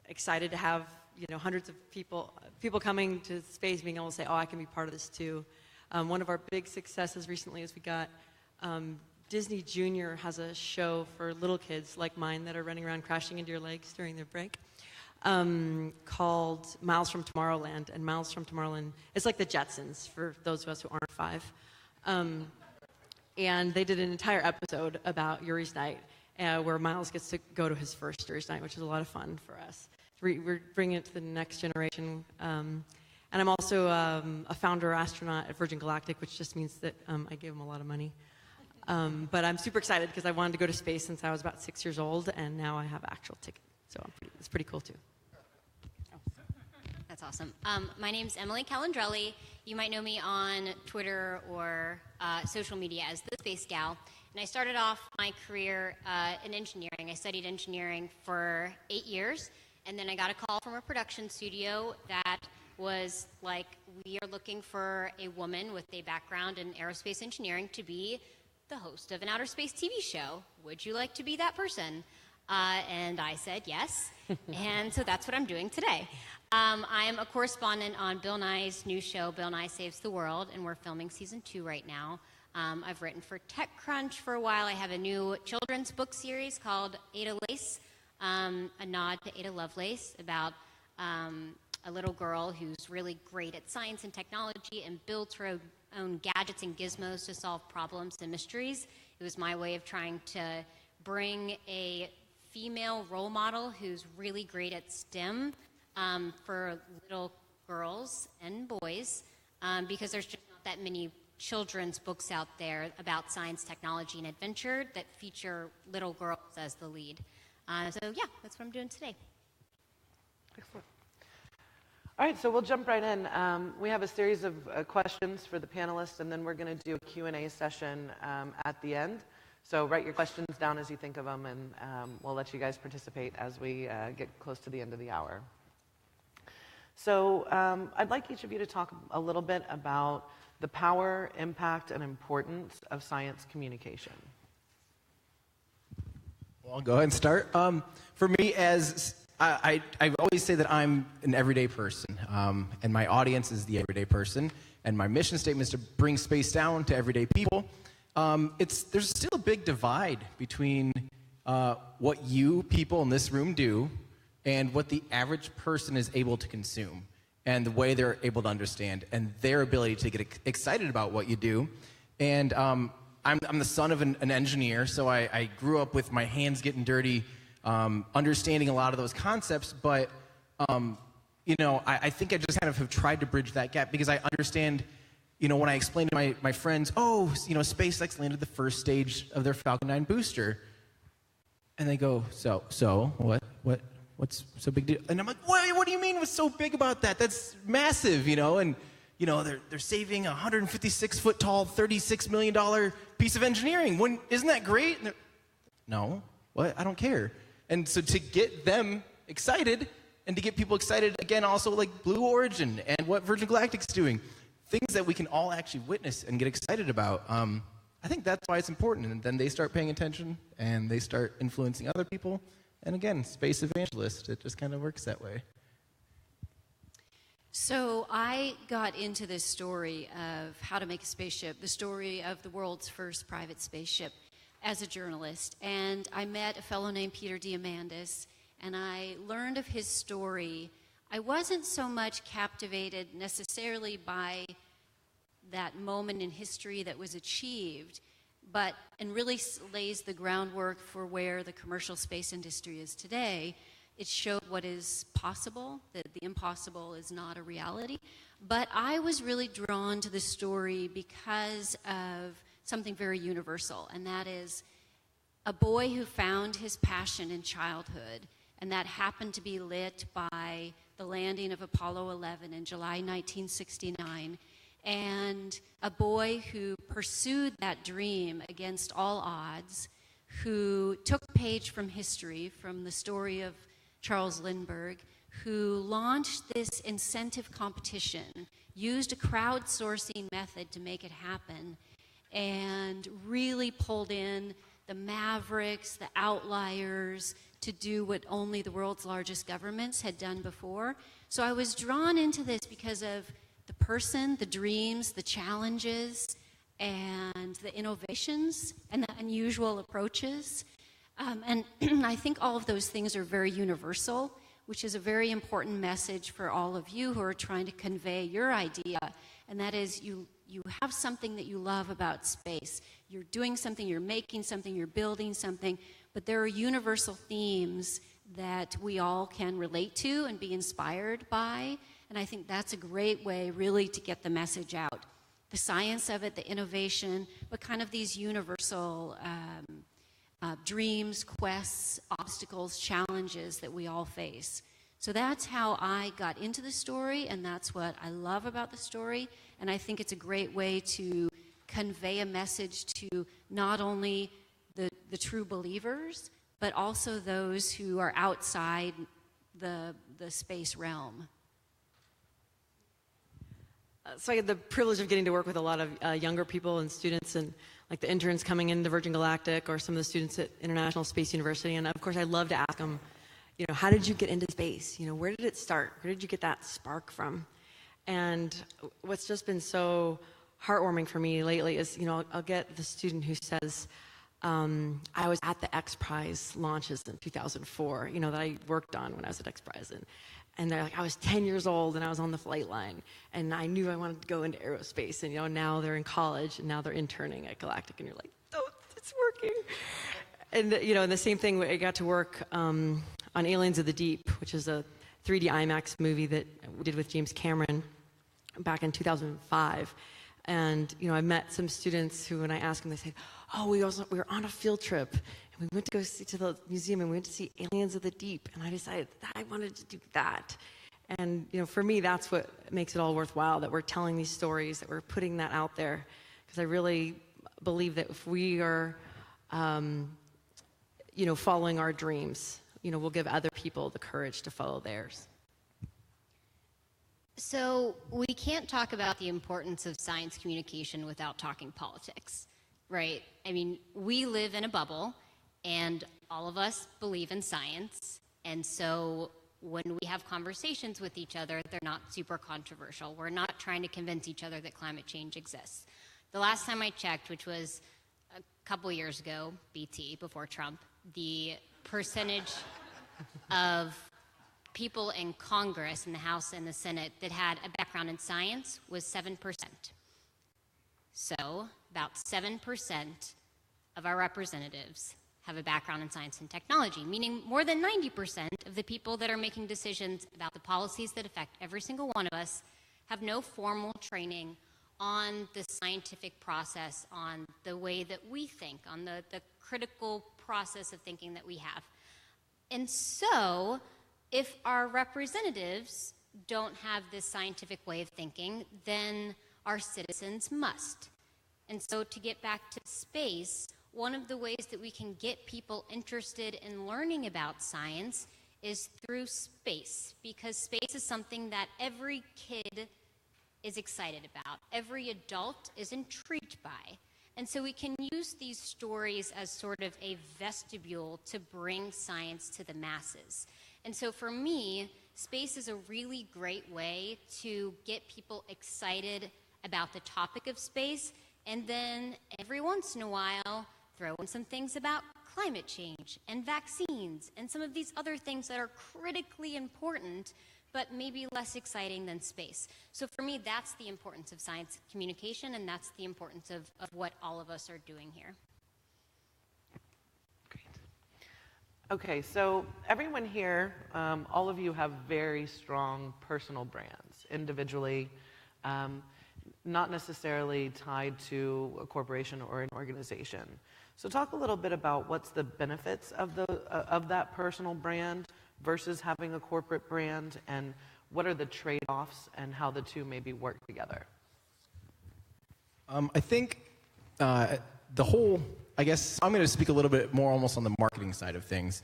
Excited to have hundreds of people coming to space, being able to say, oh, I can be part of this too. One of our big successes recently is we got Disney Junior has a show for little kids like mine that are running around crashing into your legs during their break, called Miles from Tomorrowland. And Miles from Tomorrowland, it's like the Jetsons for those of us who aren't 5. And they did an entire episode about Yuri's Night, where Miles gets to go to his first Yuri's Night, which is a lot of fun for us. We're bringing it to the next generation. And I'm also a founder astronaut at Virgin Galactic, which just means that I gave them a lot of money. But I'm super excited because I wanted to go to space since I was about 6 years old, and now I have actual ticket. So it's pretty cool too. That's awesome. My name's Emily Calandrelli. You might know me on Twitter or social media as the Space Gal. And I started off my career in engineering. I studied engineering for 8 years, and then I got a call from a production studio that was like, we are looking for a woman with a background in aerospace engineering to be the host of an outer space TV show. Would you like to be that person? And I said yes, and so that's what I'm doing today. I'm a correspondent on Bill Nye's new show, Bill Nye Saves the World, and we're filming season 2 right now. I've written for TechCrunch for a while. I have a new children's book series called Ada Lace, a nod to Ada Lovelace, about a little girl who's really great at science and technology and builds her own gadgets and gizmos to solve problems and mysteries. It was my way of trying to bring a female role model who's really great at STEM for little girls and boys, because there's just not that many children's books out there about science, technology, and adventure that feature little girls as the lead. So yeah, that's what I'm doing today. Excellent. All right, so we'll jump right in. We have a series of questions for the panelists, and then we're going to do a Q&A session at the end. So write your questions down as you think of them, and we'll let you guys participate as we get close to the end of the hour. So I'd like each of you to talk a little bit about the power, impact, and importance of science communication. Well, I'll go ahead and start. For me, as I always say that I'm an everyday person, and my audience is the everyday person, and my mission statement is to bring space down to everyday people. There's still a big divide between what you people in this room do and what the average person is able to consume, and the way they're able to understand, and their ability to get excited about what you do. And I'm the son of an engineer, so I grew up with my hands getting dirty, understanding a lot of those concepts, but I think I just kind of have tried to bridge that gap, because I understand, when I explain to my friends, SpaceX landed the first stage of their Falcon 9 booster, and they go, so what's so big deal? And I'm like, what do you mean what's so big about that? That's massive, and they're saving a 156-foot tall, $36 million piece of engineering. Isn't that great? No, what? I don't care. And so to get them excited, and to get people excited again, also like Blue Origin and what Virgin Galactic's doing, things that we can all actually witness and get excited about. I think that's why it's important. And then they start paying attention, and they start influencing other people. And again, space evangelist, it just kind of works that way. So I got into this story of how to make a spaceship, the story of the world's first private spaceship, as a journalist. And I met a fellow named Peter Diamandis, and I learned of his story. I wasn't so much captivated necessarily by that moment in history that was achieved, and really lays the groundwork for where the commercial space industry is today. It showed what is possible, that the impossible is not a reality. But I was really drawn to the story because of something very universal, and that is a boy who found his passion in childhood, and that happened to be lit by the landing of Apollo 11 in July 1969, and a boy who pursued that dream against all odds, who took a page from history, from the story of Charles Lindbergh, who launched this incentive competition, used a crowdsourcing method to make it happen, and really pulled in the mavericks, the outliers, to do what only the world's largest governments had done before. So I was drawn into this because of the person, the dreams, the challenges, and the innovations and the unusual approaches. And I think all of those things are very universal, which is a very important message for all of you who are trying to convey your idea. And that is you have something that you love about space. You're doing something, you're making something, you're building something, but there are universal themes that we all can relate to and be inspired by. And I think that's a great way really to get the message out. The science of it, the innovation, but kind of these universal dreams, quests, obstacles, challenges that we all face. So that's how I got into the story, and that's what I love about the story. And I think it's a great way to convey a message to not only the true believers, but also those who are outside the space realm. So I had the privilege of getting to work with a lot of younger people and students, and like the interns coming into Virgin Galactic or some of the students at International Space University. And of course, I love to ask them, how did you get into space? Where did it start? Where did you get that spark from? And what's just been so heartwarming for me lately is, I'll get the student who says, I was at the X Prize launches in 2004, that I worked on when I was at X Prize. And they're like, I was 10 years old and I was on the flight line and I knew I wanted to go into aerospace. And, now they're in college and now they're interning at Galactic. And you're like, oh, it's working. And, and the same thing, I got to work on Aliens of the Deep, which is a 3D IMAX movie that we did with James Cameron back in 2005. And, I met some students who, when I asked them, they said, oh, we were on a field trip. And we went to go to the museum and we went to see Aliens of the Deep. And I decided that I wanted to do that. And, for me, that's what makes it all worthwhile, that we're telling these stories, that we're putting that out there. Because I really believe that if we are, following our dreams, we'll give other people the courage to follow theirs. So we can't talk about the importance of science communication without talking politics, right? I mean, we live in a bubble, and all of us believe in science, and so when we have conversations with each other, they're not super controversial. We're not trying to convince each other that climate change exists. The last time I checked, which was a couple years ago, BT, before Trump, the percentage of people in Congress, in the House and the Senate, that had a background in science was 7%. So about 7% of our representatives have a background in science and technology, meaning more than 90% of the people that are making decisions about the policies that affect every single one of us have no formal training on the scientific process, on the way that we think, on the critical process of thinking that we have. And so, if our representatives don't have this scientific way of thinking, then our citizens must. And so, to get back to space, one of the ways that we can get people interested in learning about science is through space, because space is something that every kid is excited about, every adult is intrigued by. And so we can use these stories as sort of a vestibule to bring science to the masses. And so for me, space is a really great way to get people excited about the topic of space, and then every once in a while, throw in some things about climate change and vaccines and some of these other things that are critically important, but maybe less exciting than space. So for me, that's the importance of science communication, and that's the importance of what all of us are doing here. Great. Okay, so everyone here, all of you have very strong personal brands, individually, not necessarily tied to a corporation or an organization. So talk a little bit about what's the benefits of that personal brand versus having a corporate brand, and what are the trade-offs and how the two maybe work together? I think I guess I'm going to speak a little bit more almost on the marketing side of things,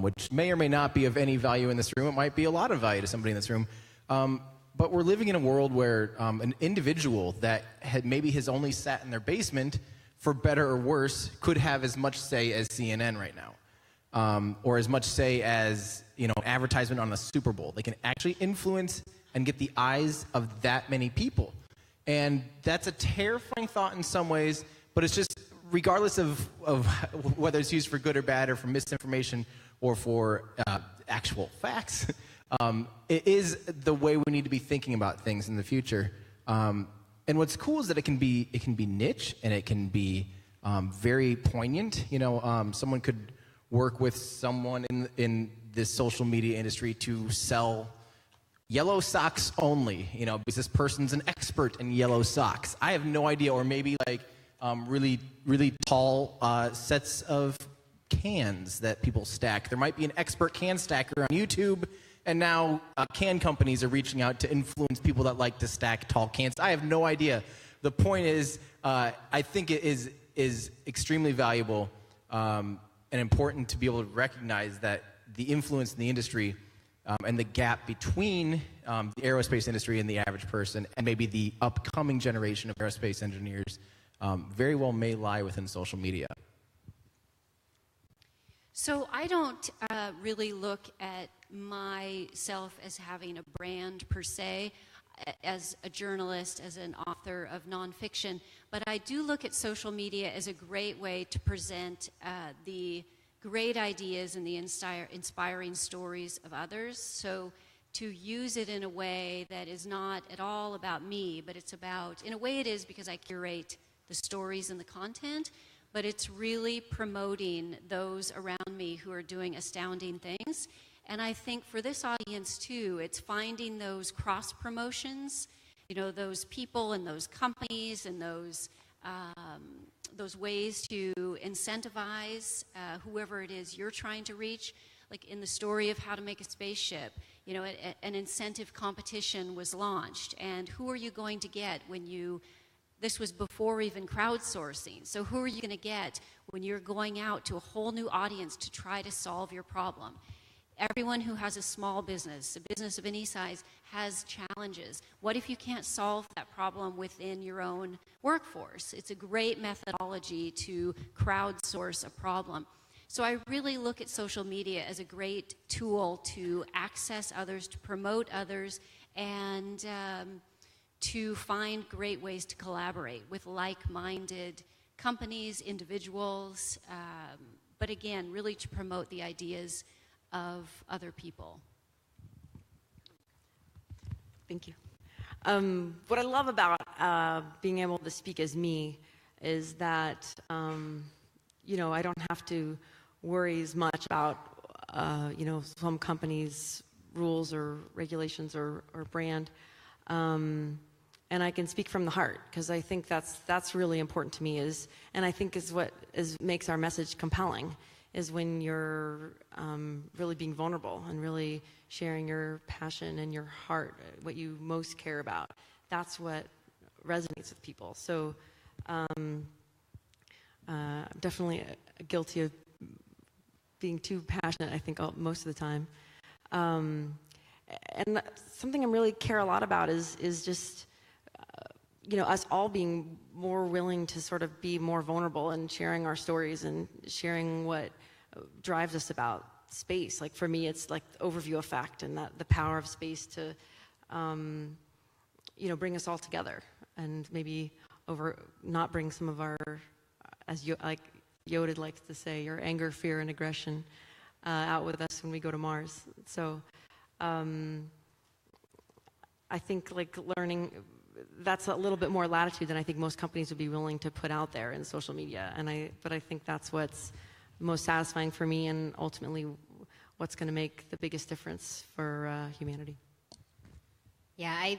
which may or may not be of any value in this room. It might be a lot of value to somebody in this room. But we're living in a world where an individual that maybe has only sat in their basement for better or worse, could have as much say as CNN right now, or as much say as advertisement on the Super Bowl. They can actually influence and get the eyes of that many people, and that's a terrifying thought in some ways. But it's just, regardless of whether it's used for good or bad, or for misinformation, or for actual facts, it is the way we need to be thinking about things in the future. And what's cool is that it can be niche, and it can be very poignant. Someone could work with someone in this social media industry to sell yellow socks only, because this person's an expert in yellow socks. I have no idea. Or maybe really, really tall sets of cans that people stack. There might be an expert can stacker on YouTube, and now can companies are reaching out to influence people that like to stack tall cans. I have no idea. The point is, I think it is extremely valuable and important to be able to recognize that the influence in the industry and the gap between the aerospace industry and the average person, and maybe the upcoming generation of aerospace engineers, very well may lie within social media. So I don't really look at myself as having a brand per se, as a journalist, as an author of nonfiction, but I do look at social media as a great way to present the great ideas and the inspiring stories of others. So to use it in a way that is not at all about me, but it's about, in a way it is, because I curate the stories and the content, but it's really promoting those around me who are doing astounding things. And I think for this audience too, it's finding those cross promotions, those people and those companies and those ways to incentivize whoever it is you're trying to reach. Like in the story of How to Make a Spaceship, an incentive competition was launched, and who are you going to get this was before even crowdsourcing. So who are you going to get when you're going out to a whole new audience to try to solve your problem? Everyone who has a small business, a business of any size, has challenges. What if you can't solve that problem within your own workforce? It's a great methodology to crowdsource a problem. So I really look at social media as a great tool to access others, to promote others, and to find great ways to collaborate with like-minded companies, individuals, but again, really to promote the ideas of other people. Thank you. What I love about being able to speak as me is that, I don't have to worry as much about, some companies' rules or regulations or brand. And I can speak from the heart, because I think that's really important to me, and I think is what makes our message compelling, is when you're really being vulnerable and really sharing your passion and your heart, what you most care about. That's what resonates with people. So definitely guilty of being too passionate, I think, most of the time. And something I really care a lot about is just, us all being more willing to sort of be more vulnerable and sharing our stories and sharing what drives us about space. Like for me, it's like the overview effect, and that the power of space to, bring us all together, and maybe not bring some of our, as Yoda likes to say, your anger, fear, and aggression out with us when we go to Mars. So I think learning, that's a little bit more latitude than I think most companies would be willing to put out there in social media. But I think that's what's most satisfying for me, and ultimately what's going to make the biggest difference for humanity. Yeah, I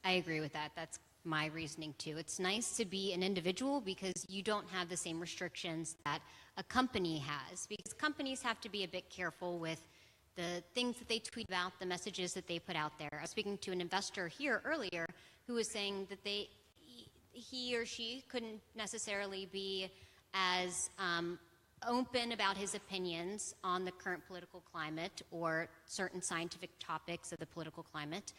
agree with that. That's my reasoning too. It's nice to be an individual because you don't have the same restrictions that a company has, because companies have to be a bit careful with the things that they tweet about, the messages that they put out there. I was speaking to an investor here earlier who was saying that he or she couldn't necessarily be as open about his opinions on the current political climate or certain scientific topics of the political climate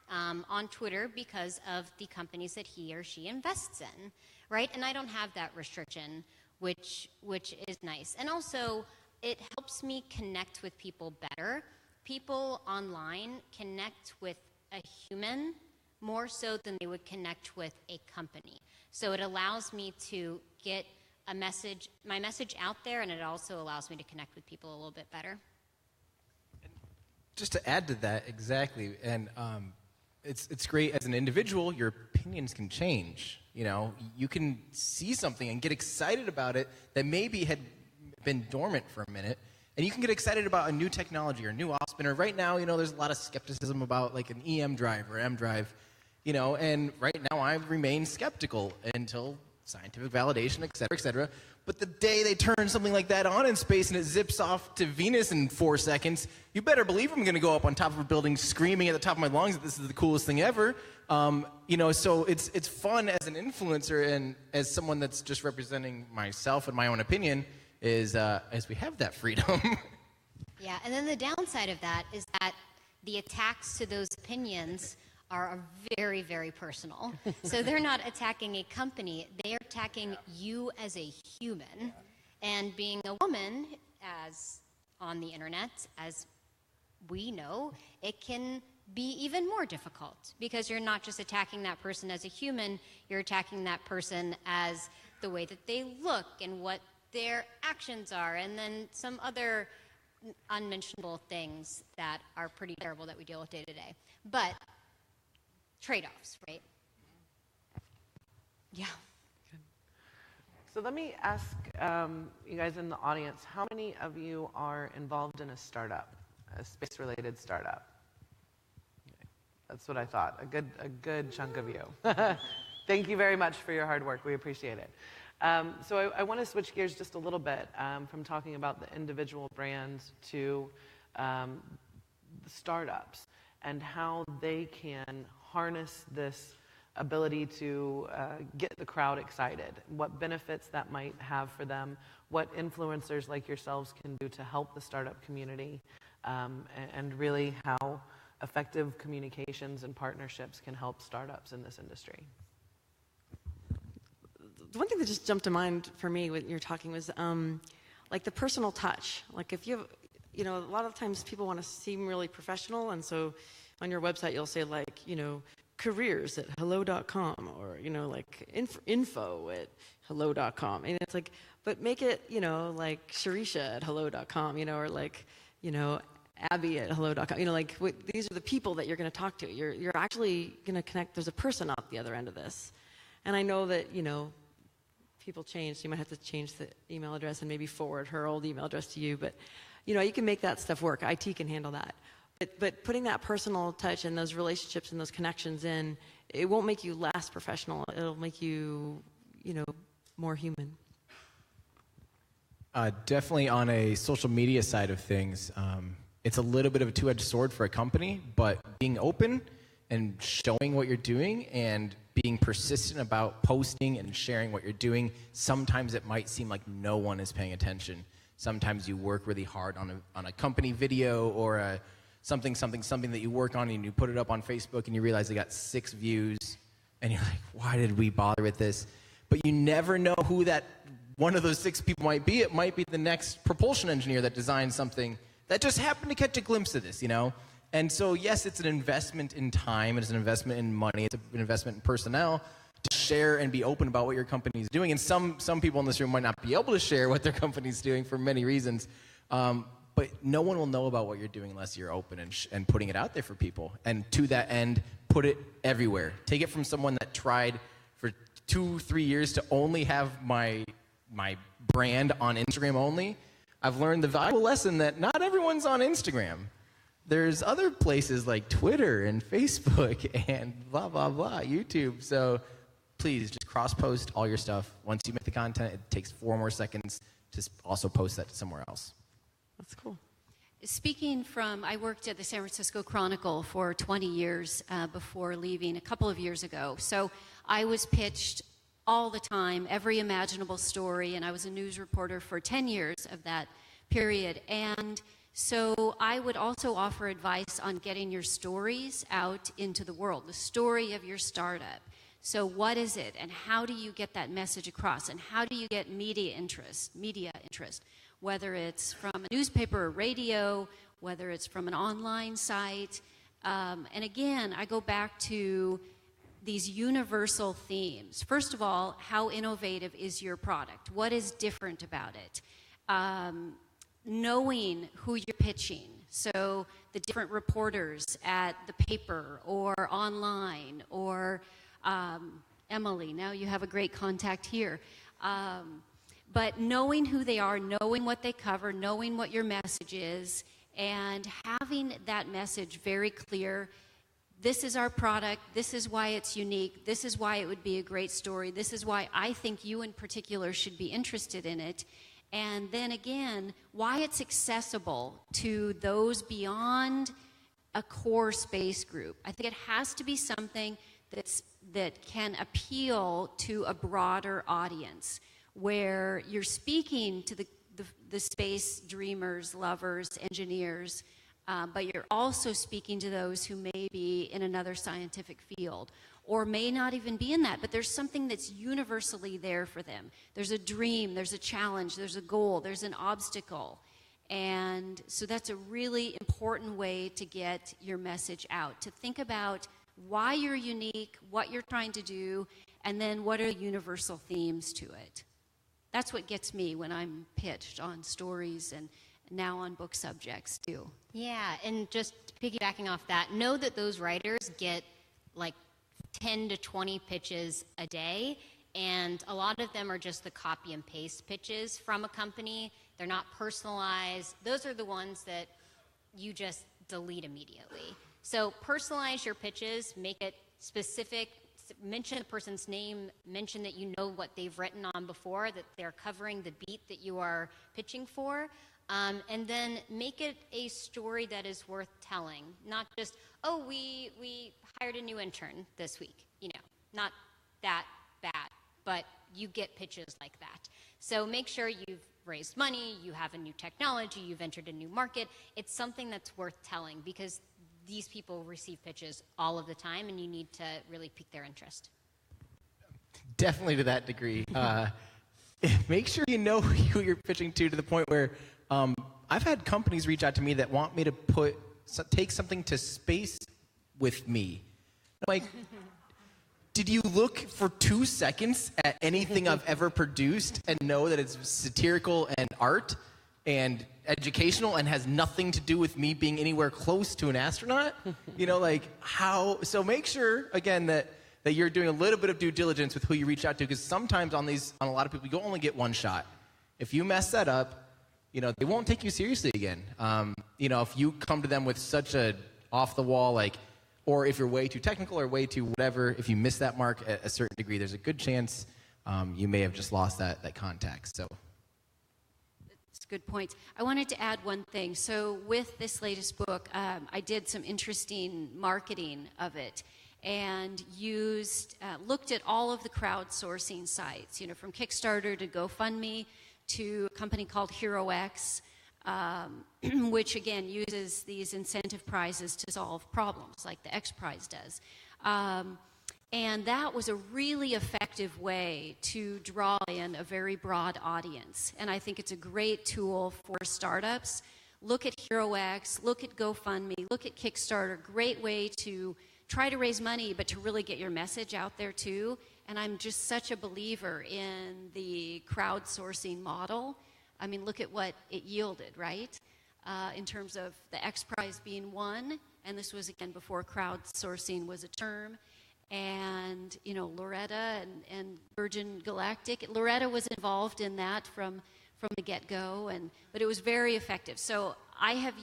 on Twitter because of the companies that he or she invests in, right? And I don't have that restriction, which is nice. And also, it helps me connect with people better. People online connect with a human more so than they would connect with a company. So it allows me to get my message out there, and it also allows me to connect with people a little bit better. Just to add to that, exactly, and it's great as an individual, your opinions can change. You know, you can see something and get excited about it that maybe had been dormant for a minute, and you can get excited about a new technology or a new off spinner. Right now, you know, there's a lot of skepticism about like an EM drive or M drive, you know, and right now I remain skeptical until scientific validation, et cetera, et cetera. But the day they turn something like that on in space and it zips off to Venus in 4 seconds, you better believe I'm going to go up on top of a building screaming at the top of my lungs that this is the coolest thing ever. You know, so it's fun as an influencer and as someone that's just representing myself and my own opinion is as we have that freedom. Yeah, and then the downside of that is that the attacks to those opinions are very, very personal. So they're not attacking a company, they are attacking you as a human. And being a woman, as on the internet, as we know, it can be even more difficult because you're not just attacking that person as a human, you're attacking that person as the way that they look and what their actions are, and then some other unmentionable things that are pretty terrible that we deal with day to day. But trade-offs, right? Yeah. So let me ask you guys in the audience, how many of you are involved in a startup, a space-related startup? Okay. That's what I thought, a good chunk of you. Thank you very much for your hard work. We appreciate it. So I want to switch gears just a little bit from talking about the individual brands to the startups and how they can harness this ability to get the crowd excited, what benefits that might have for them, what influencers like yourselves can do to help the startup community, and really how effective communications and partnerships can help startups in this industry. The one thing that just jumped to mind for me when you're talking was like the personal touch. Like if you have, you know, a lot of times people want to seem really professional, and so on your website you'll say like, you know, careers at hello.com or, you know, like info at hello.com. And it's like, but make it, you know, like Sharisha at hello.com, you know, or like, you know, Abby at hello.com. You know, like these are the people that you're going to talk to. You're actually going to connect. There's a person out the other end of this. And I know that, you know, people change, so you might have to change the email address and maybe forward her old email address to you. But, you know, you can make that stuff work. IT can handle that. But putting that personal touch and those relationships and those connections in, it won't make you less professional. It'll make you, you know, more human. Definitely on a social media side of things, it's a little bit of a two-edged sword for a company, but being open and showing what you're doing and being persistent about posting and sharing what you're doing, sometimes it might seem like no one is paying attention. Sometimes you work really hard on a company video or a something that you work on and you put it up on Facebook and you realize they got 6 views and you're like, why did we bother with this? But you never know who that one of those 6 people might be. It might be the next propulsion engineer that designed something that just happened to catch a glimpse of this, you know? And so, yes, it's an investment in time, it's an investment in money, it's an investment in personnel to share and be open about what your company is doing. And some people in this room might not be able to share what their company's doing for many reasons. But no one will know about what you're doing unless you're open and putting it out there for people. And to that end, put it everywhere. Take it from someone that tried for 2-3 years to only have my brand on Instagram only. I've learned the valuable lesson that not everyone's on Instagram. There's other places like Twitter and Facebook and blah, blah, blah, YouTube. So please just cross-post all your stuff. Once you make the content, it takes 4 more seconds to also post that to somewhere else. That's cool. Speaking from, I worked at the San Francisco Chronicle for 20 years before leaving a couple of years ago. So I was pitched all the time, every imaginable story, and I was a news reporter for 10 years of that period. And So I would also offer advice on getting your stories out into the world, the story of your startup. So what is it, and how do you get that message across, and how do you get media interest, whether it's from a newspaper or radio, whether it's from an online site. And again, I go back to these universal themes. First of all, how innovative is your product? What is different about it? Knowing who you're pitching. So the different reporters at the paper or online, or Emily, now you have a great contact here. But knowing who they are, knowing what they cover, knowing what your message is, and having that message very clear. This is our product, this is why it's unique, this is why it would be a great story, this is why I think you in particular should be interested in it. And then again, why it's accessible to those beyond a core space group. I think it has to be something that can appeal to a broader audience, where you're speaking to the space dreamers, lovers, engineers, but you're also speaking to those who may be in another scientific field, or may not even be in that, but there's something that's universally there for them. There's a dream, there's a challenge, there's a goal, there's an obstacle. And so that's a really important way to get your message out, to think about why you're unique, what you're trying to do, and then what are universal themes to it. That's what gets me when I'm pitched on stories and now on book subjects too. Yeah, and just piggybacking off that, know that those writers get like 10 to 20 pitches a day, and a lot of them are just the copy and paste pitches from a company. They're not personalized. Those are the ones that you just delete immediately. So personalize your pitches, make it specific, mention the person's name, mention that you know what they've written on before, that they're covering the beat that you are pitching for, and then make it a story that is worth telling. Not just, oh, we hired a new intern this week, not that bad, but you get pitches like that. So make sure you've raised money, you have a new technology, you've entered a new market. It's something that's worth telling, because these people receive pitches all of the time, and you need to really pique their interest. Definitely to that degree. Make sure you know who you're pitching to the point where I've had companies reach out to me that want me to take something to space with me. I'm like, did you look for 2 seconds at anything I've ever produced and know that it's satirical and art and educational and has nothing to do with me being anywhere close to an astronaut? So make sure, again, that you're doing a little bit of due diligence with who you reach out to, because sometimes on a lot of people, you only get one shot. If you mess that up, they won't take you seriously again. If you come to them with such a off-the-wall, or if you're way too technical or way too whatever, if you miss that mark at a certain degree, there's a good chance you may have just lost that contact. So. That's a good point. I wanted to add one thing. So with this latest book, I did some interesting marketing of it, and looked at all of the crowdsourcing sites, from Kickstarter to GoFundMe to a company called HeroX, which again uses these incentive prizes to solve problems like the X Prize does. And that was a really effective way to draw in a very broad audience. And I think it's a great tool for startups. Look at HeroX, look at GoFundMe, look at Kickstarter. Great way to try to raise money, but to really get your message out there too. And I'm just such a believer in the crowdsourcing model. I mean, look at what it yielded, right? In terms of the X Prize being one, and this was again before crowdsourcing was a term. And, Loretta and Virgin Galactic, Loretta was involved in that from the get-go, but it was very effective. So I have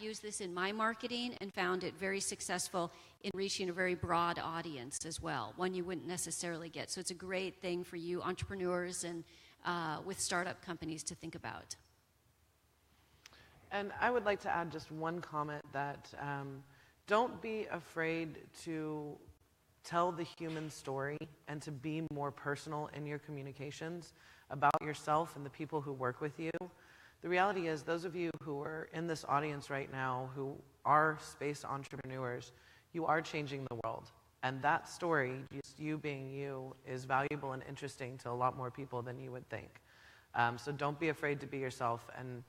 used this in my marketing and found it very successful in reaching a very broad audience as well, one you wouldn't necessarily get. So it's a great thing for you entrepreneurs and with startup companies to think about. And I would like to add just one comment that don't be afraid to tell the human story and to be more personal in your communications about yourself and the people who work with you. The reality is, those of you who are in this audience right now who are space entrepreneurs, you are changing the world. And that story, just you being you, is valuable and interesting to a lot more people than you would think. So don't be afraid to be yourself, and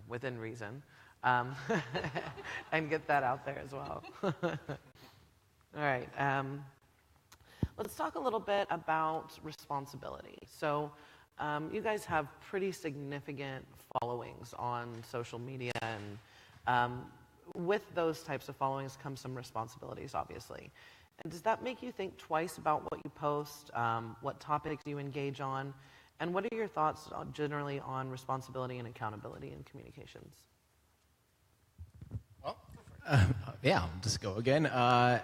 within reason, and get that out there as well. All right. Let's talk a little bit about responsibility. So you guys have pretty significant followings on social media, and with those types of followings comes some responsibilities, obviously. And does that make you think twice about what you post, what topics you engage on, and what are your thoughts generally on responsibility and accountability in communications? Well, yeah, I'll just go again. I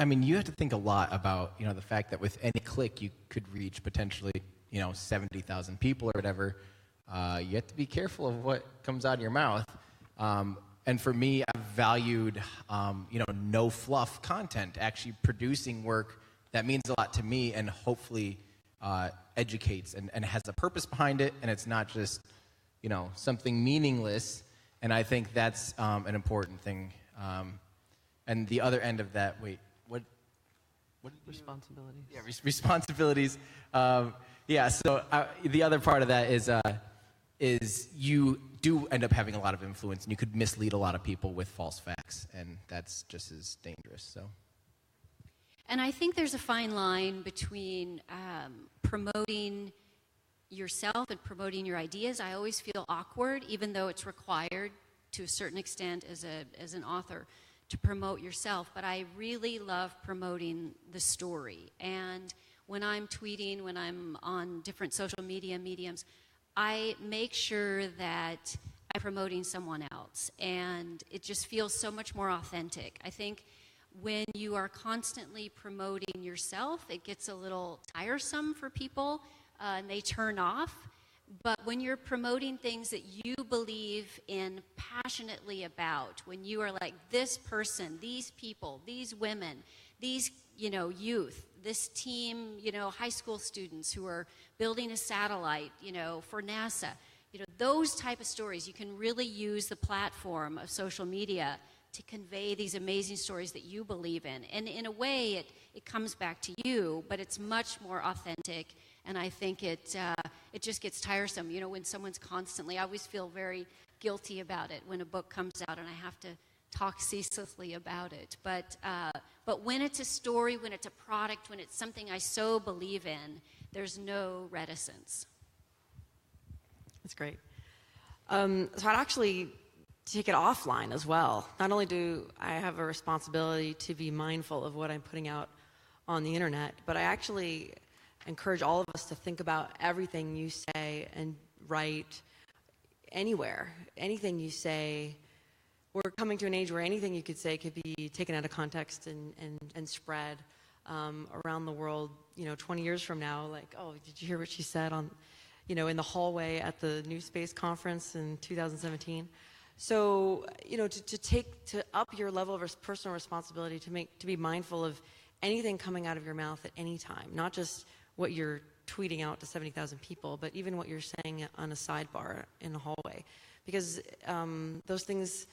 mean, you have to think a lot about, the fact that with any click you could reach potentially, 70,000 people or whatever. You have to be careful of what comes out of your mouth. And for me, I've valued, no fluff content, actually producing work that means a lot to me and hopefully educates and has a purpose behind it, and it's not just, something meaningless. And I think that's an important thing. And the other end of that, what Responsibilities. Yeah, responsibilities. So the other part of that is you do end up having a lot of influence, and you could mislead a lot of people with false facts, and that's just as dangerous. So. And I think there's a fine line between promoting yourself and promoting your ideas. I always feel awkward, even though it's required to a certain extent as an author to promote yourself. But I really love promoting the story. And when I'm tweeting, when I'm on different social media mediums, I make sure that I'm promoting someone else. And it just feels so much more authentic. I think when you are constantly promoting yourself, it gets a little tiresome for people, and they turn off. But when you're promoting things that you believe in passionately about, when you are like, this person, these people, these women, these, youth, this team, high school students who are building a satellite, for NASA, those type of stories, you can really use the platform of social media to convey these amazing stories that you believe in. And in a way, it comes back to you, but it's much more authentic. And I think it just gets tiresome. When someone's constantly, I always feel very guilty about it when a book comes out and I have to talk ceaselessly about it. But when it's a story, when it's a product, when it's something I so believe in, there's no reticence. That's great. So I'd actually take it offline as well. Not only do I have a responsibility to be mindful of what I'm putting out on the internet, but I actually encourage all of us to think about everything you say and write anywhere. Anything you say, we're coming to an age where anything you could say could be taken out of context and spread around the world, 20 years from now, like, oh, did you hear what she said on, in the hallway at the NewSpace conference in 2017? So, to up your level of personal responsibility, to be mindful of anything coming out of your mouth at any time, not just what you're tweeting out to 70,000 people, but even what you're saying on a sidebar in a hallway, because those things,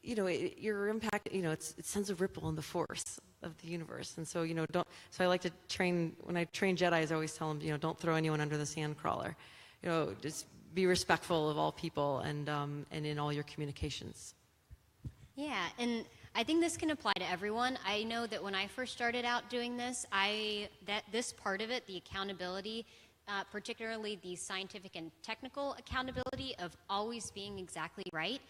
your impact, it sends a ripple in the force of the universe. And so, so I like to train, when I train Jedis, I always tell them, don't throw anyone under the sand crawler. Just be respectful of all people and in all your communications. Yeah, and I think this can apply to everyone. I know that when I first started out doing this, this part of it, the accountability, particularly the scientific and technical accountability of always being exactly right,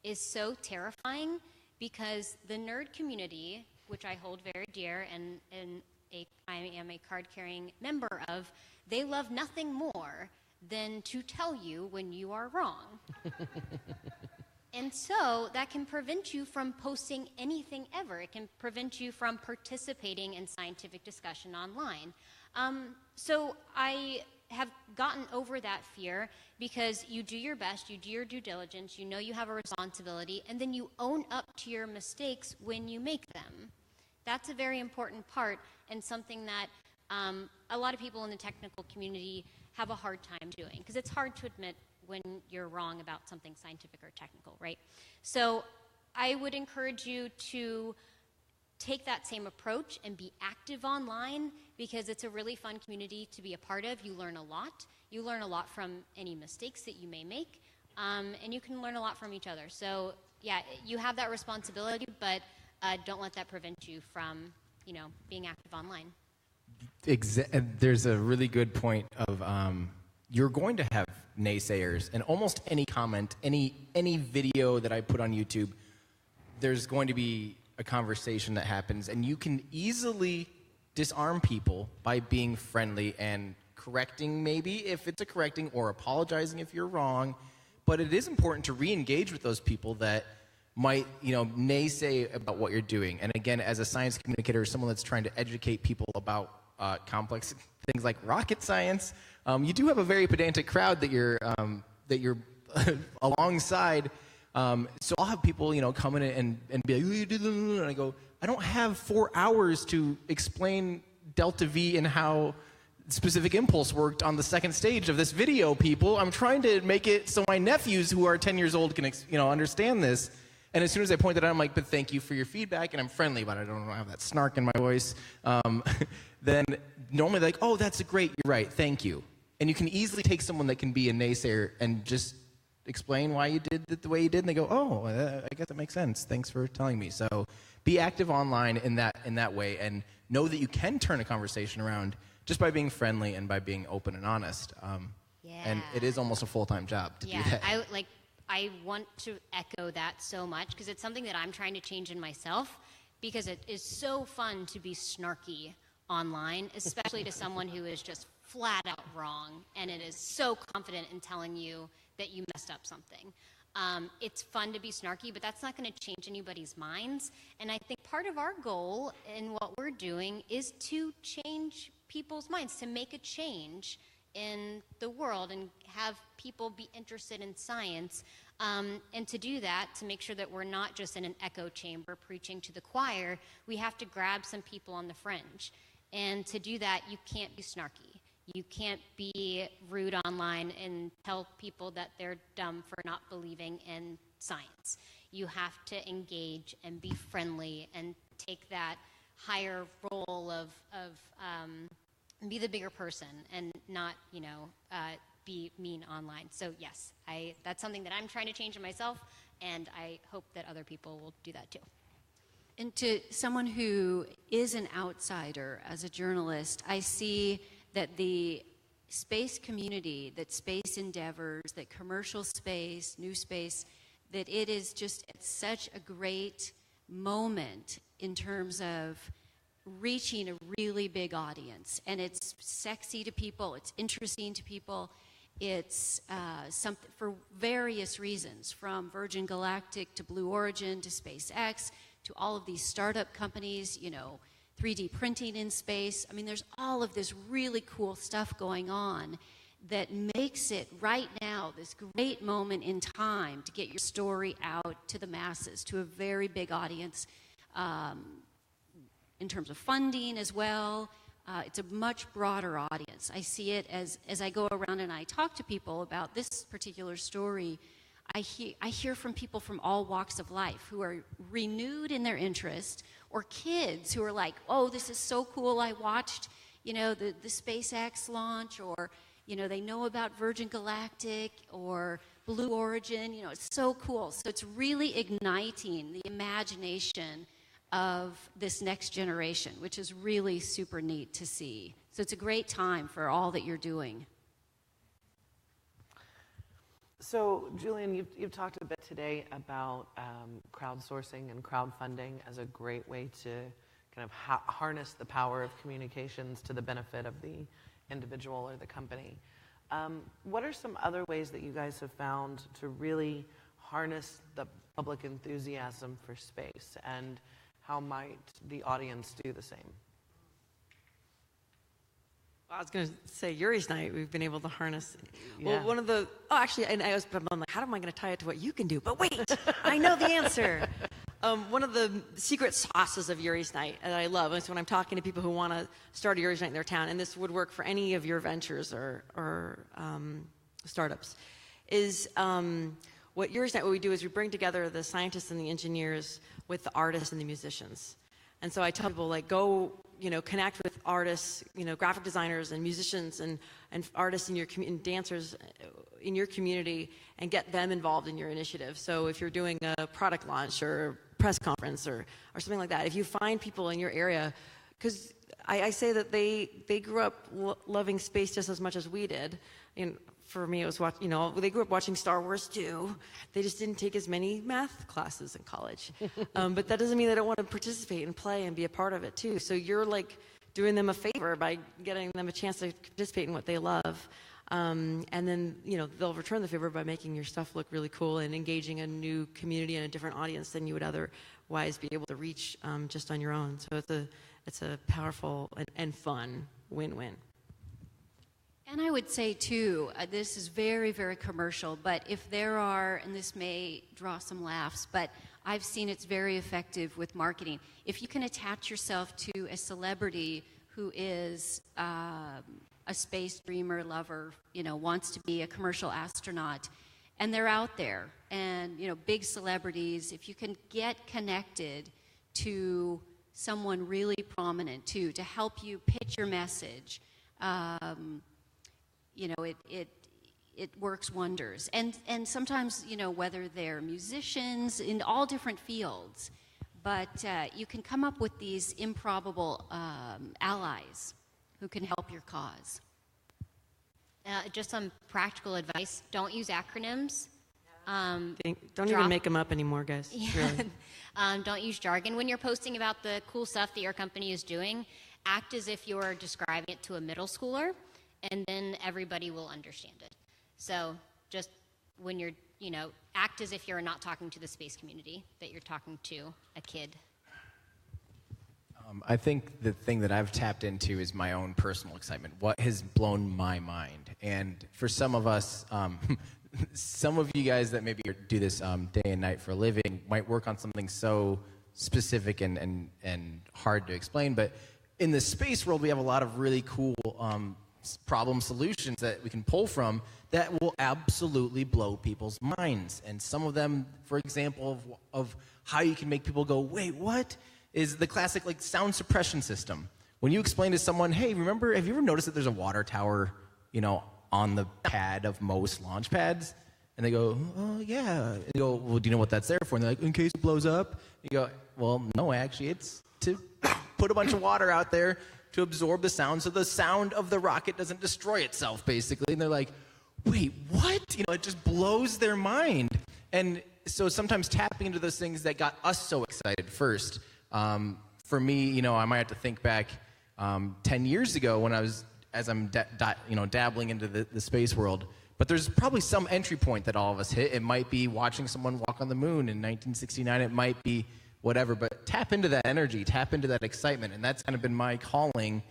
is so terrifying, because the nerd community, which I hold very dear and I am a card-carrying member of, they love nothing more than to tell you when you are wrong. And so that can prevent you from posting anything ever. It can prevent you from participating in scientific discussion online. So I have gotten over that fear, because you do your best, you do your due diligence, you know you have a responsibility, and then you own up to your mistakes when you make them. That's a very important part, and something that a lot of people in the technical community have a hard time doing, because it's hard to admit when you're wrong about something scientific or technical, right? So I would encourage you to take that same approach and be active online, because it's a really fun community to be a part of. You learn a lot. You learn a lot from any mistakes that you may make, and you can learn a lot from each other. So yeah, you have that responsibility, but don't let that prevent you from, being active online. There's a really good point of you're going to have naysayers, and almost any comment, any video that I put on YouTube, there's going to be a conversation that happens, and you can easily disarm people by being friendly and correcting, maybe if it's a correcting, or apologizing if you're wrong. But it is important to re-engage with those people that might, naysay about what you're doing. And again, as a science communicator, someone that's trying to educate people about complex things like rocket science, you do have a very pedantic crowd that you're alongside. So I'll have people, come in and be like, and I go, I don't have 4 hours to explain delta V and how specific impulse worked on the second stage of this video, people. I'm trying to make it so my nephews who are 10 years old can, understand this. And as soon as I point that out, I'm like, but thank you for your feedback, and I'm friendly about it. I don't have that snark in my voice. Then normally they're like, oh, that's great, you're right, thank you. And you can easily take someone that can be a naysayer and just explain why you did it the way you did, and they go, oh, I guess that makes sense. Thanks for telling me. So be active online in that way, and know that you can turn a conversation around just by being friendly and by being open and honest. And it is almost a full-time job to do that. I want to echo that so much, because it's something that I'm trying to change in myself, because it is so fun to be snarky online, especially to someone who is just flat out wrong and it is so confident in telling you that you messed up something. It's fun to be snarky, but that's not going to change anybody's minds. And I think part of our goal in what we're doing is to change people's minds, to make a change in the world and have people be interested in science. And to do that, to make sure that we're not just in an echo chamber preaching to the choir, we have to grab some people on the fringe. And to do that, you can't be snarky. You can't be rude online and tell people that they're dumb for not believing in science. You have to engage and be friendly and take that higher role of be the bigger person and not, be mean online. So yes, that's something that I'm trying to change in myself, and I hope that other people will do that too. And to someone who is an outsider as a journalist, I see that the space community, that space endeavors, that commercial space, NewSpace, that it is just at such a great moment in terms of reaching a really big audience. And it's sexy to people, it's interesting to people, it's something for various reasons, from Virgin Galactic to Blue Origin to SpaceX to all of these startup companies, 3D printing in space. I mean, there's all of this really cool stuff going on that makes it right now this great moment in time to get your story out to the masses, to a very big audience, in terms of funding as well. It's a much broader audience. I see it as I go around and I talk to people about this particular story. I hear from people from all walks of life who are renewed in their interest, or kids who are like, oh, this is so cool, I watched, the SpaceX launch, or, they know about Virgin Galactic or Blue Origin, it's so cool. So it's really igniting the imagination of this next generation, which is really super neat to see. So it's a great time for all that you're doing. So, Julian, you've talked a bit today about crowdsourcing and crowdfunding as a great way to kind of harness the power of communications to the benefit of the individual or the company. What are some other ways that you guys have found to really harness the public enthusiasm for space, and how might the audience do the same? I was going to say Yuri's night, we've been able to harness. Yeah. Well, I'm like, how am I going to tie it to what you can do? But wait, I know the answer. one of the secret sauces of Yuri's Night that I love is when I'm talking to people who want to start a Yuri's Night in their town, and this would work for any of your ventures or startups, is what Yuri's Night, what we do is we bring together the scientists and the engineers with the artists and the musicians. And so I tell people, like, go, connect with artists, graphic designers and musicians and artists in your and dancers in your community and get them involved in your initiative. So if you're doing a product launch or press conference or something like that, if you find people in your area, because I say that they grew up loving space just as much as we did. For me, it was they grew up watching Star Wars too. They just didn't take as many math classes in college. But that doesn't mean they don't want to participate and play and be a part of it too. So you're like doing them a favor by getting them a chance to participate in what they love. And then, they'll return the favor by making your stuff look really cool and engaging a new community and a different audience than you would otherwise be able to reach just on your own. So it's a powerful and fun win-win. And I would say, too, this is very, very commercial, but if there are, and this may draw some laughs, but I've seen it's very effective with marketing. If you can attach yourself to a celebrity who is a space dreamer, lover, wants to be a commercial astronaut, and they're out there, and, big celebrities, if you can get connected to someone really prominent, too, to help you pitch your message, it works wonders. And sometimes, whether they're musicians in all different fields, but you can come up with these improbable allies who can help your cause. Just some practical advice: don't use acronyms. Don't even make them up anymore, guys. Yeah. Really. Don't use jargon when you're posting about the cool stuff that your company is doing. Act as if you're describing it to a middle schooler, and then everybody will understand it. So just when you're, act as if you're not talking to the space community, that you're talking to a kid. I think the thing that I've tapped into is my own personal excitement. What has blown my mind? And for some of us, some of you guys that maybe do this day and night for a living might work on something so specific and hard to explain. But in the space world, we have a lot of really cool problem solutions that we can pull from that will absolutely blow people's minds. And some of them, for example, of how you can make people go, wait, what? Is the classic sound suppression system. When you explain to someone, hey, have you ever noticed that there's a water tower, on the pad of most launch pads? And they go, oh, yeah. And you go, well, do you know what that's there for? And they're like, in case it blows up. You go, well, no, actually, it's to put a bunch of water out there to absorb the sound so the sound of the rocket doesn't destroy itself, basically. And they're like, wait, what? It just blows their mind. And so sometimes tapping into those things that got us so excited first. For me, I might have to think back 10 years ago when I'm dabbling into the space world. But there's probably some entry point that all of us hit. It might be watching someone walk on the moon in 1969. It might be whatever. But tap into that energy, tap into that excitement. And that's kind of been my calling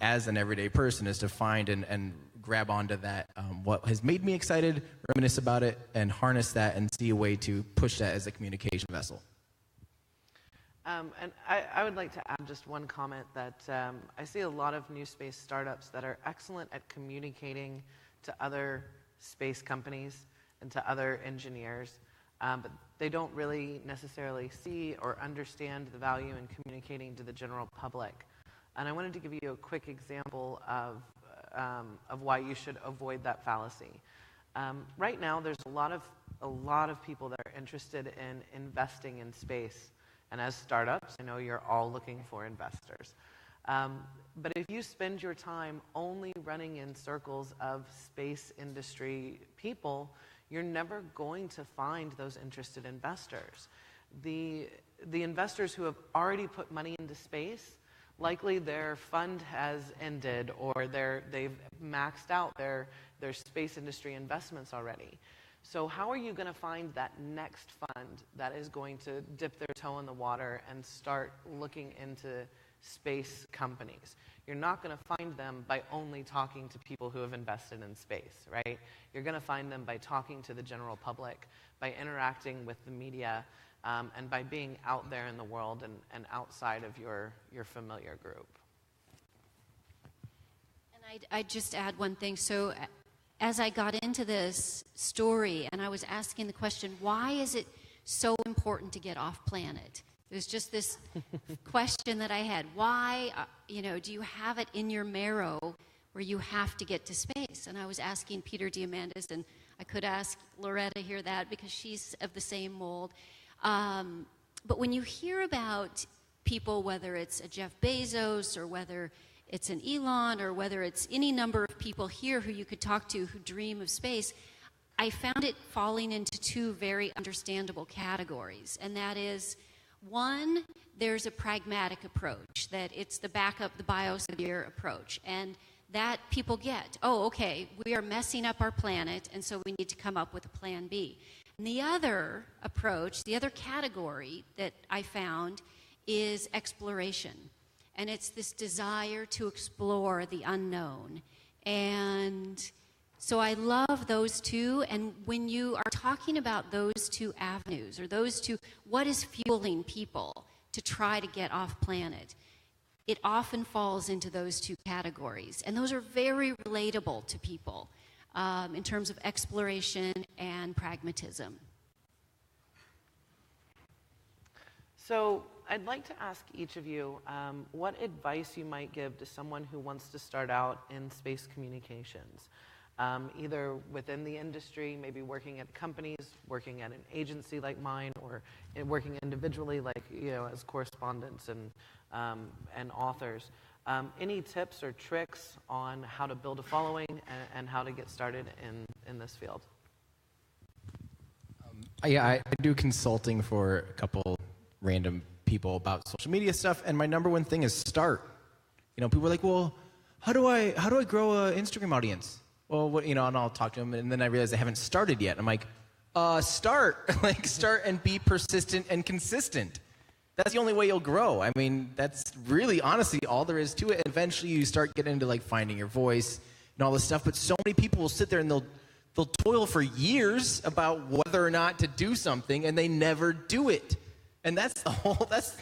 as an everyday person, is to find and grab onto that, what has made me excited, reminisce about it, and harness that and see a way to push that as a communication vessel. And I would like to add just one comment that I see a lot of new space startups that are excellent at communicating to other space companies and to other engineers, but they don't really necessarily see or understand the value in communicating to the general public. And I wanted to give you a quick example of why you should avoid that fallacy. Right now, there's a lot of people that are interested in investing in space. And as startups, I know you're all looking for investors. But if you spend your time only running in circles of space industry people, you're never going to find those interested investors. The investors who have already put money into space, likely their fund has ended or they've maxed out their space industry investments already. So how are you going to find that next fund that is going to dip their toe in the water and start looking into space companies? You're not going to find them by only talking to people who have invested in space, right? You're going to find them by talking to the general public, by interacting with the media, and by being out there in the world and outside of your familiar group. And I'd just add one thing. So as I got into this story and I was asking the question, why is it so important to get off planet? It was just this question that I had. Why, do you have it in your marrow where you have to get to space? And I was asking Peter Diamandis, and I could ask Loretta here that because she's of the same mold. But when you hear about people, whether it's a Jeff Bezos or whether it's an Elon or whether it's any number of people here who you could talk to who dream of space, I found it falling into two very understandable categories. And that is, one, there's a pragmatic approach, that it's the backup, the biosphere approach. And that people get, oh, okay, we are messing up our planet, and so we need to come up with a plan B. And the other approach, the other category that I found is exploration. And it's this desire to explore the unknown. And so I love those two. And when you are talking about those two avenues, or those two, what is fueling people to try to get off planet, it often falls into those two categories. And those are very relatable to people in terms of exploration and pragmatism. So I'd like to ask each of you what advice you might give to someone who wants to start out in space communications, either within the industry, maybe working at companies, working at an agency like mine, or working individually, like as correspondents and authors. Any tips or tricks on how to build a following and how to get started in this field? I do consulting for a couple random people about social media stuff, and my number one thing is start. People are like, well, how do I grow an Instagram audience? Well, and I'll talk to them, and then I realize they haven't started yet. I'm like, start, start and be persistent and consistent. That's the only way you'll grow. I mean, that's really, honestly, all there is to it. Eventually, you start getting into finding your voice and all this stuff. But so many people will sit there and they'll toil for years about whether or not to do something, and they never do it. And that's the whole. That's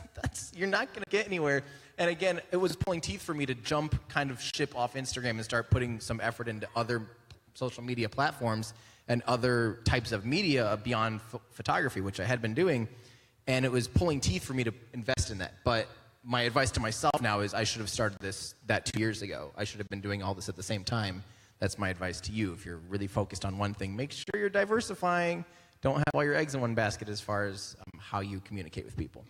you're not going to get anywhere. And again, it was pulling teeth for me to jump kind of ship off Instagram and start putting some effort into other social media platforms and other types of media beyond photography, which I had been doing. And it was pulling teeth for me to invest in that. But my advice to myself now is I should have started that 2 years ago. I should have been doing all this at the same time. That's my advice to you. If you're really focused on one thing, make sure you're diversifying. Don't have all your eggs in one basket as far as how you communicate with people.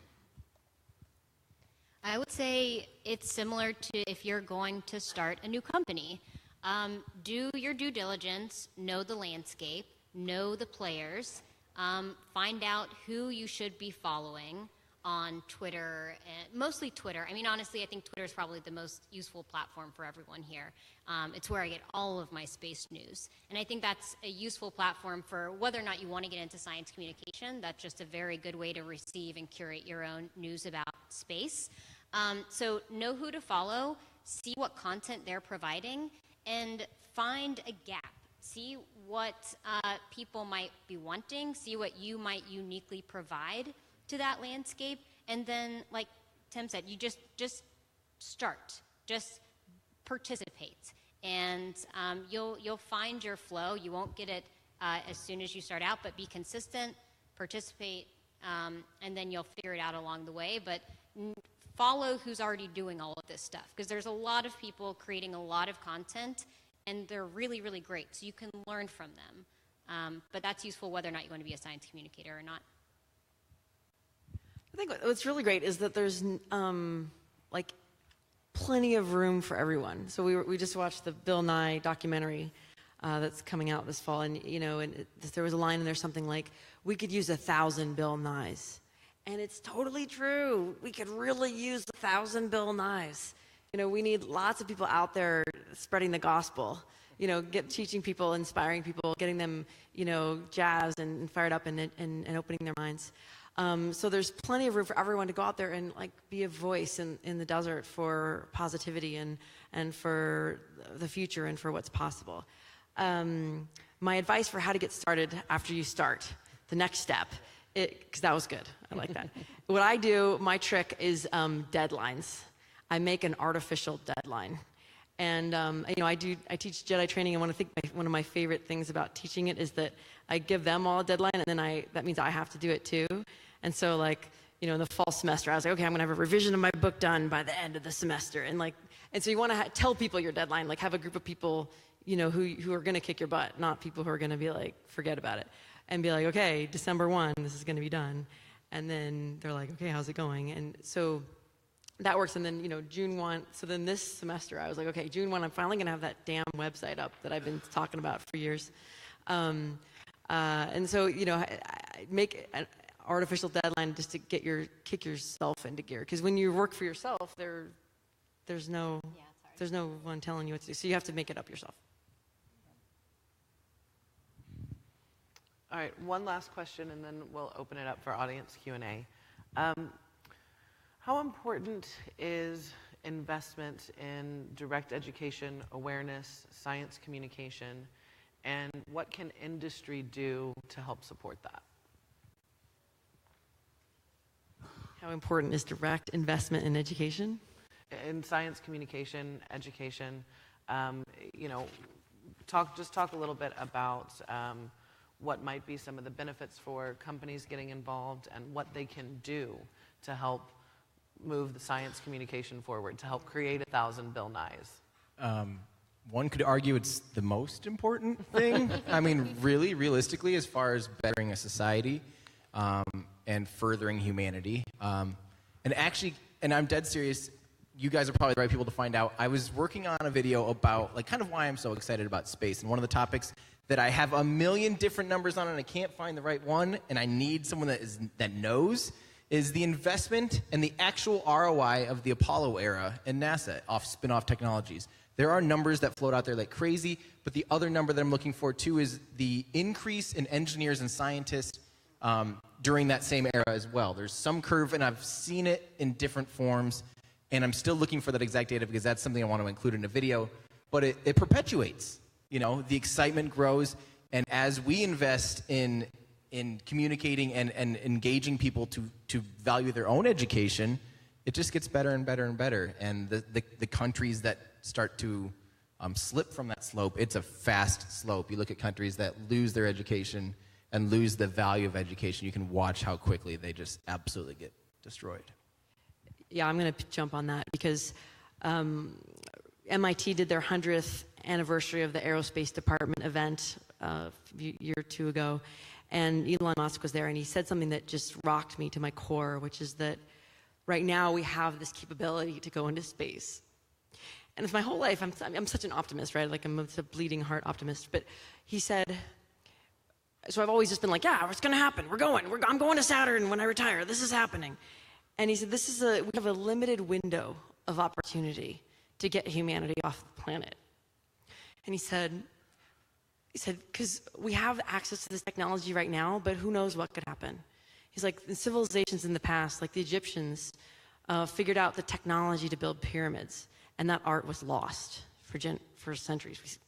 I would say it's similar to if you're going to start a new company. Do your due diligence, know the landscape, know the players, find out who you should be following on Twitter, mostly Twitter. I mean, honestly, I think Twitter is probably the most useful platform for everyone here. It's where I get all of my space news. And I think that's a useful platform for whether or not you want to get into science communication. That's just a very good way to receive and curate your own news about space. So know who to follow, see what content they're providing, and find a gap. See what people might be wanting, see what you might uniquely provide to that landscape, and then, like Tim said, you just start, just participate, and you'll find your flow. You won't get it as soon as you start out, but be consistent, participate, and then you'll figure it out along the way. But follow who's already doing all of this stuff, because there's a lot of people creating a lot of content, and they're really, really great, so you can learn from them. But that's useful whether or not you want to be a science communicator or not. I think what's really great is that there's plenty of room for everyone. So we just watched the Bill Nye documentary that's coming out this fall, and there was a line in there something like, "We could use 1,000 Bill Nyes," and it's totally true. We could really use 1,000 Bill Nyes. We need lots of people out there spreading the gospel. Teaching people, inspiring people, getting them, jazzed and fired up and opening their minds. So there's plenty of room for everyone to go out there and be a voice in the desert for positivity and for the future and for what's possible. My advice for how to get started after you start, the next step, Because that was good. I like that. What I do, my trick is deadlines. I make an artificial deadline. And I teach Jedi training, and one of my favorite things about teaching it is that I give them all a deadline, and then that means I have to do it too. And so in the fall semester, I was like, okay, I'm gonna have a revision of my book done by the end of the semester, and so you want to tell people your deadline, have a group of people, who are gonna kick your butt, not people who are gonna be like, forget about it, and be like, okay, December 1, this is gonna be done, and then they're like, okay, how's it going? And so that works. And then, June 1, so then this semester I was like, okay, June 1, I'm finally gonna have that damn website up that I've been talking about for years. And so, I make an artificial deadline just to kick yourself into gear. Because when you work for yourself, there's no one telling you what to do. So you have to make it up yourself. All right, one last question, and then we'll open it up for audience Q&A. How important is investment in direct education, awareness, science communication, and what can industry do to help support that? How important is direct investment in education? In science communication, education, talk a little bit about what might be some of the benefits for companies getting involved and what they can do to help move the science communication forward, to help create 1,000 Bill Nyes. One could argue it's the most important thing. I mean, really, realistically, as far as bettering a society and furthering humanity. And I'm dead serious, you guys are probably the right people to find out. I was working on a video about kind of why I'm so excited about space. And one of the topics that I have a million different numbers on and I can't find the right one, and I need someone that knows, is the investment and the actual ROI of the Apollo era in NASA, spin-off technologies. There are numbers that float out there like crazy, but the other number that I'm looking for too is the increase in engineers and scientists during that same era as well. There's some curve, and I've seen it in different forms, and I'm still looking for that exact data because that's something I want to include in a video, but it perpetuates. The excitement grows, and as we invest in communicating and engaging people to value their own education, it just gets better and better and better. And the countries that start to slip from that slope, it's a fast slope. You look at countries that lose their education and lose the value of education, you can watch how quickly they just absolutely get destroyed. Yeah, I'm going to jump on that because MIT did their 100th anniversary of the Aerospace Department event a year or two ago. And Elon Musk was there, and he said something that just rocked me to my core, which is that right now we have this capability to go into space. And it's my whole life, I'm such an optimist, right? I'm a bleeding heart optimist. But he said, so I've always just been like, yeah, it's going to happen. I'm going to Saturn when I retire. This is happening. And he said, we have a limited window of opportunity to get humanity off the planet. And he said, because we have access to this technology right now, but who knows what could happen. He's like, the civilizations in the past, like the Egyptians, figured out the technology to build pyramids, and that art was lost for centuries.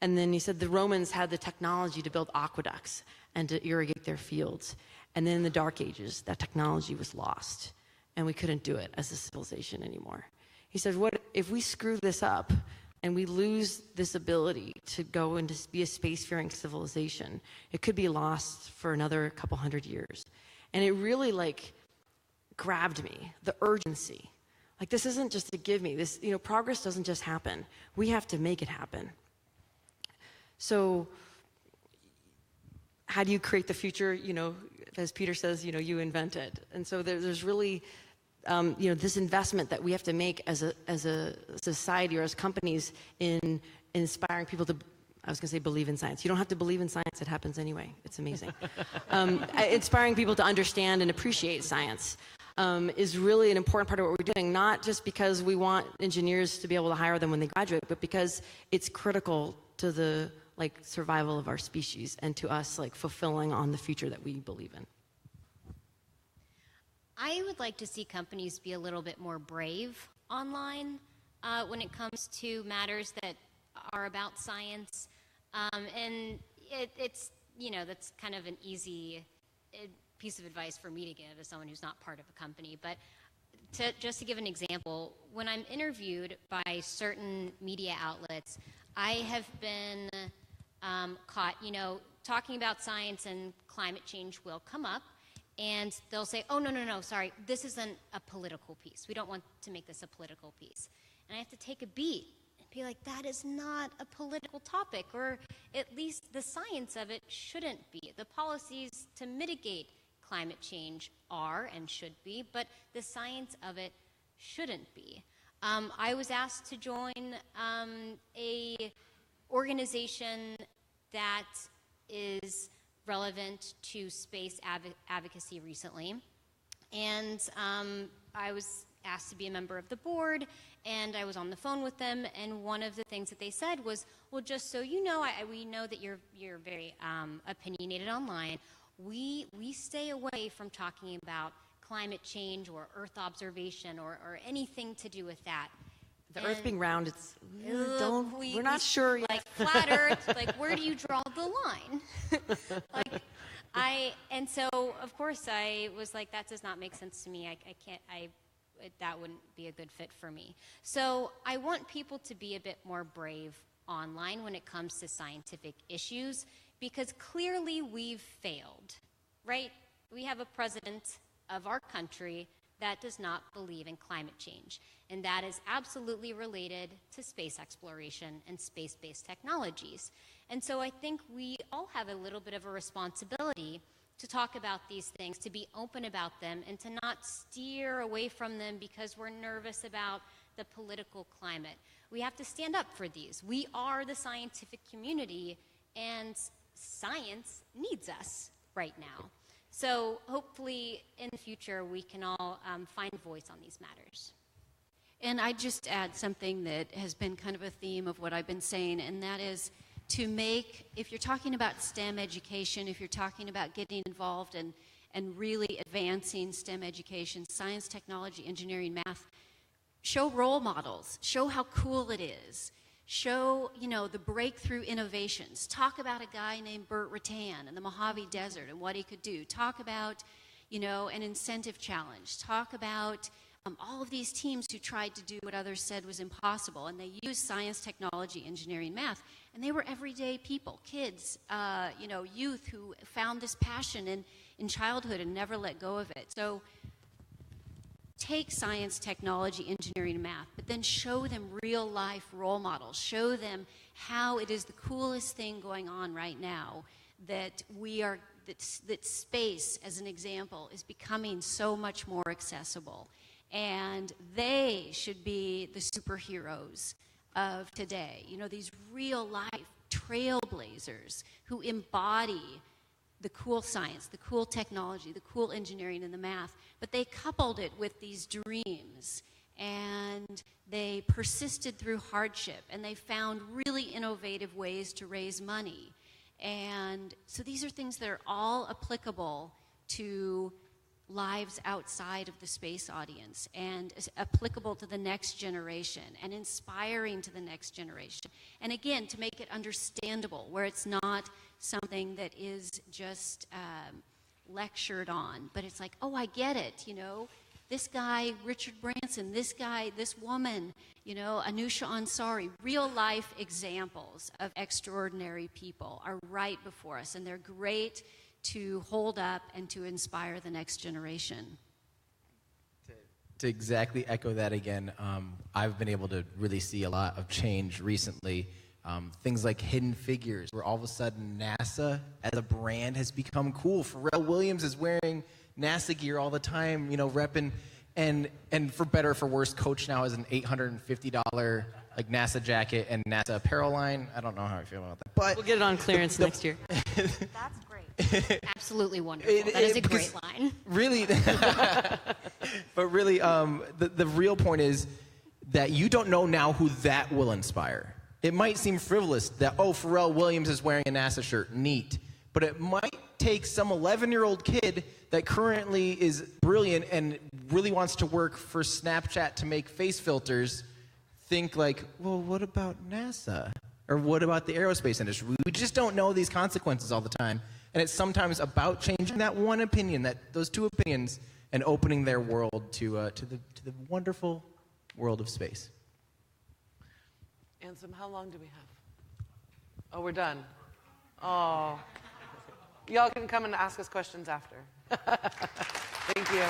And then he said the Romans had the technology to build aqueducts and to irrigate their fields. And then in the Dark Ages, that technology was lost, and we couldn't do it as a civilization anymore. He said, what if we screw this up and we lose this ability to go and to be a spacefaring civilization? It could be lost for another couple hundred years. And it really grabbed me, the urgency. This isn't just to give me this, progress doesn't just happen. We have to make it happen. So how do you create the future? As Peter says, you invent it. And so there's really, this investment that we have to make as a society or as companies in inspiring people to, I was going to say believe in science. You don't have to believe in science. It happens anyway. It's amazing. Inspiring people to understand and appreciate science is really an important part of what we're doing, not just because we want engineers to be able to hire them when they graduate, but because it's critical to the survival of our species and to us fulfilling on the future that we believe in. I would like to see companies be a little bit more brave online when it comes to matters that are about science. And it's, that's kind of an easy, piece of advice for me to give as someone who's not part of a company. But just to give an example, when I'm interviewed by certain media outlets, I have been caught, talking about science and climate change will come up, and they'll say, oh, no, sorry, this isn't a political piece. We don't want to make this a political piece. And I have to take a beat and be like, that is not a political topic, or at least the science of it shouldn't be. The policies to mitigate climate change are and should be, but the science of it shouldn't be. I was asked to join a organization that is relevant to space advocacy recently, and I was asked to be a member of the board, and I was on the phone with them, and one of the things that they said was, well, just so you know, we know that you're very opinionated online. We stay away from talking about climate change or Earth observation or anything to do with that. The Earth being round, it's we're not sure yet. Like flat Earth, like where do you draw the line? And so of course I was like, that does not make sense to me. That wouldn't be a good fit for me. So I want people to be a bit more brave online when it comes to scientific issues, because clearly we've failed, right? We have a president of our country that does not believe in climate change, and that is absolutely related to space exploration and space-based technologies. And so I think we all have a little bit of a responsibility to talk about these things, to be open about them, and to not steer away from them because we're nervous about the political climate. We have to stand up for these. We are the scientific community, and science needs us right now. So hopefully in the future we can all find voice on these matters. And I'd just add something that has been kind of a theme of what I've been saying, and that is to make, if you're talking about STEM education, if you're talking about getting involved and really advancing STEM education, science, technology, engineering, math, show role models, show how cool it is. Show, the breakthrough innovations. Talk about a guy named Burt Rutan in the Mojave Desert and what he could do. Talk about, an incentive challenge. Talk about all of these teams who tried to do what others said was impossible, and they used science, technology, engineering, math, and they were everyday people, kids, youth who found this passion in childhood and never let go of it. So take science, technology, engineering, and math, but then show them real-life role models. Show them how it is the coolest thing going on right now, that that space, as an example, is becoming so much more accessible. And they should be the superheroes of today. These real-life trailblazers who embody the cool science, the cool technology, the cool engineering, and the math, but they coupled it with these dreams, and they persisted through hardship, and they found really innovative ways to raise money. And so these are things that are all applicable to lives outside of the space audience, and applicable to the next generation, and inspiring to the next generation. And again, to make it understandable, where it's not something that is just lectured on, but it's like, oh, I get it, this guy, Richard Branson, this guy, this woman, Anusha Ansari, real life examples of extraordinary people are right before us, and they're great to hold up and to inspire the next generation. To exactly echo that again, I've been able to really see a lot of change recently. Things like Hidden Figures, where all of a sudden NASA as a brand has become cool. Pharrell Williams is wearing NASA gear all the time, repping, and for better or for worse, Coach now has an $850 like NASA jacket and NASA apparel line. I don't know how I feel about that, but we'll get it on clearance next year. That's great. Absolutely wonderful. That is a great line. Really, but really, the real point is that you don't know now who that will inspire. It might seem frivolous that, oh, Pharrell Williams is wearing a NASA shirt, neat. But it might take some 11-year-old kid that currently is brilliant and really wants to work for Snapchat to make face filters think like, well, what about NASA? Or what about the aerospace industry? We just don't know these consequences all the time. And it's sometimes about changing that one opinion, those two opinions, and opening their world to the wonderful world of space. Ansem, how long do we have? Oh, we're done. Oh. Y'all can come and ask us questions after. Thank you.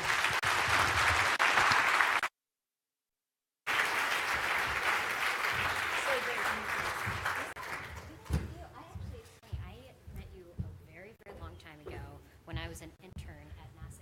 I met you a very, very long time ago when I was an intern at NASA